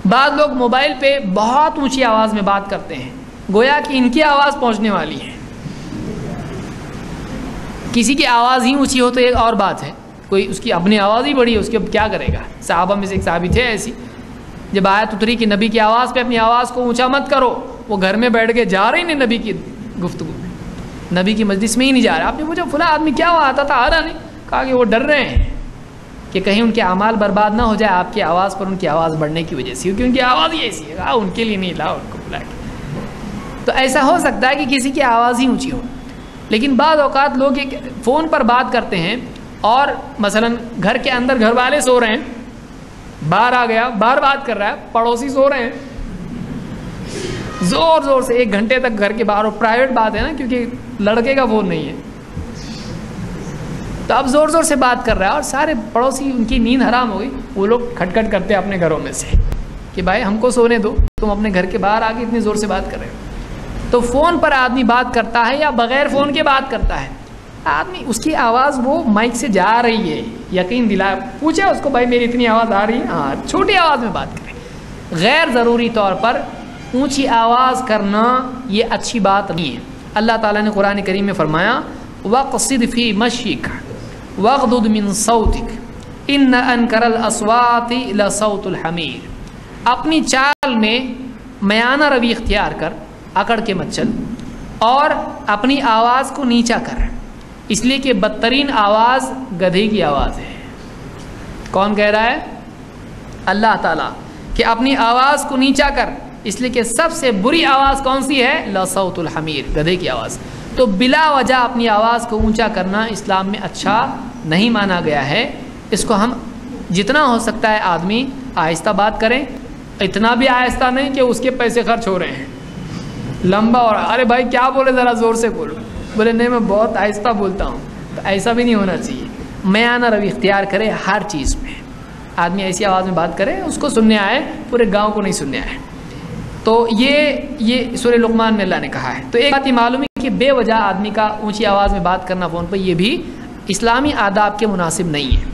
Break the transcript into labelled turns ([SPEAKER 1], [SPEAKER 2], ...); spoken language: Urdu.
[SPEAKER 1] بعض لوگ موبائل پہ بہت اونچی آواز میں بات کرتے ہیں، گویا کہ ان کی آواز پہنچنے والی ہے۔ کسی کی آواز ہی اونچی ہو تو ایک اور بات ہے، کوئی اس کی اپنی آواز ہی بڑی ہے، اس کے اب کیا کرے گا۔ صحابہ میں سے ایک صحابی تھے ایسی، جب آیت اتری کہ نبی کی آواز پہ اپنی آواز کو اونچا مت کرو، وہ گھر میں بیٹھ کے جا رہے نہیں نبی کی گفتگو میں، نبی کی مجلس میں ہی نہیں جا رہا۔ آپ نے پوچھا فلاں آدمی کیا ہوا، آتا تھا آ رہا نہیں؟ کہا کہ وہ ڈر رہے ہیں کہ کہیں ان کے اعمال برباد نہ ہو جائے آپ کی آواز پر ان کی آواز بڑھنے کی وجہ سے، کیونکہ ان کی آواز ہی ایسی ہے، ان کے لیے نہیں لاؤ ان کو بلا کے۔ تو ایسا ہو سکتا ہے کہ کسی کی آواز ہی اونچی ہو، لیکن بعض اوقات لوگ ایک فون پر بات کرتے ہیں اور مثلا گھر کے اندر گھر والے سو رہے ہیں، باہر آ گیا، باہر بات کر رہا ہے، پڑوسی سو رہے ہیں، زور زور سے 1 گھنٹے تک گھر کے باہر، اور پرائیویٹ بات ہے نا کیونکہ لڑکے کا فون نہیں ہے، تو اب زور زور سے بات کر رہا ہے اور سارے پڑوسی ان کی نیند حرام ہو گئی، وہ لوگ کھٹکھٹ کرتے ہیں اپنے گھروں میں سے کہ بھائی ہم کو سونے دو، تم اپنے گھر کے باہر آ کے اتنی زور سے بات کر رہے ہو۔ تو فون پر آدمی بات کرتا ہے یا بغیر فون کے بات کرتا ہے، آدمی اس کی آواز وہ مائک سے جا رہی ہے، یقین دلا، پوچھے اس کو بھائی میری اتنی آواز آ رہی ہے؟ ہاں، چھوٹی آواز میں بات کریں۔ غیر ضروری طور پر اونچی آواز کرنا یہ اچھی بات نہیں ہے۔ اللہ تعالیٰ نے قرآن کریم میں فرمایا وَقْصِدْ فِي مَشْيِكَ وَاغْضُضْ مِنْ صَوْتِكَ إِنَّ أَنْكَرَ الْأَصْوَاتِ لَصَوْتُ الْحَمِيرِ، اپنی چال میں میانہ روی اختیار کر، اکڑ کے مت چل، اور اپنی آواز کو نیچا کر، اس لیے کہ بدترین آواز گدھے کی آواز ہے۔ کون کہہ رہا ہے؟ اللہ تعالیٰ، کہ اپنی آواز کو نیچا کر، اس لیے کہ سب سے بری آواز کون سی ہے؟ لصوت الحمیر، گدھے کی آواز۔ تو بلا وجہ اپنی آواز کو اونچا کرنا اسلام میں اچھا نہیں مانا گیا ہے۔ اس کو ہم جتنا ہو سکتا ہے آدمی آہستہ بات کریں، اتنا بھی آہستہ نہیں کہ اس کے پیسے خرچ ہو رہے ہیں، لمبا اور ارے بھائی کیا بولے ذرا زور سے بولو، بولے نہیں میں بہت آہستہ بولتا ہوں، تو ایسا بھی نہیں ہونا چاہیے۔ میانہ روی اختیار کرے ہر چیز میں، آدمی ایسی آواز میں بات کرے اس کو سننے آئے، پورے گاؤں کو نہیں سننے آئے۔ تو یہ سورہ لقمان میں اللہ نے کہا ہے۔ تو ایک بات یہ معلوم ہے کہ بے وجہ آدمی کا اونچی آواز میں بات کرنا فون پہ، یہ بھی اسلامی آداب کے مناسب نہیں ہے۔